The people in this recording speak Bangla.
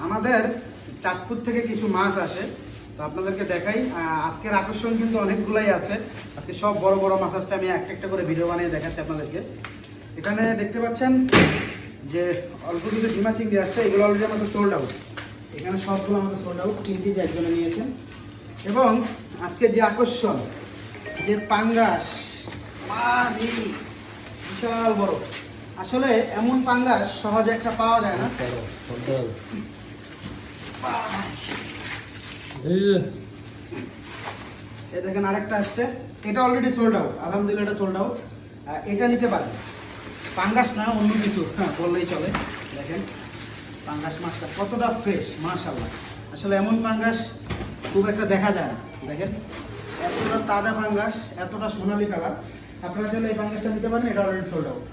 আমাদের চাঁদপুর থেকে কিছু মাছ আসে, তো আপনাদেরকে দেখাই। আজকের আকর্ষণ কিন্তু অনেকগুলাই আছে। আজকে সব বড় বড় মাছ আসছে, আমি একটা একটা করে ভিডিও বানিয়ে দেখাচ্ছি আপনাদেরকে। এখানে দেখতে পাচ্ছেন যে অল্প কিছু ডিমা চিংড়ি আসছে, এগুলো অলরেডি আমাদের সোল্ড আউট। এখানে সবগুলো আমাদের সোল্ড আউট, 3 কেজি একজনে নিয়েছেন। এবং আজকে যে আকর্ষণ, যে পাঙ্গাস, বিশাল বড়। আসলে এমন পাঙ্গাস সহজে একটা পাওয়া যায় না। এই দেখেন আরেকটা আসছে, এটা অলরেডি সোল্ড আউট, আলহামদুলিল্লাহ এটা সোল্ড আউট। এটা নিতে পারেন, পাঙ্গাস না অন্য কিছু বললেই চলে। দেখেন পাঙ্গাস মাছটা কতটা ফ্রেশ, মাশাআল্লাহ। আসলে এমন পাঙ্গাস খুব একটা দেখা যায় না। দেখেন এতটা তাজা পাঙ্গাস, এতটা সোনালি কালার। আপনারা চাইলে এই পাঙ্গাসটা নিতে পারেন, এটা অলরেডি সোল্ড আউট।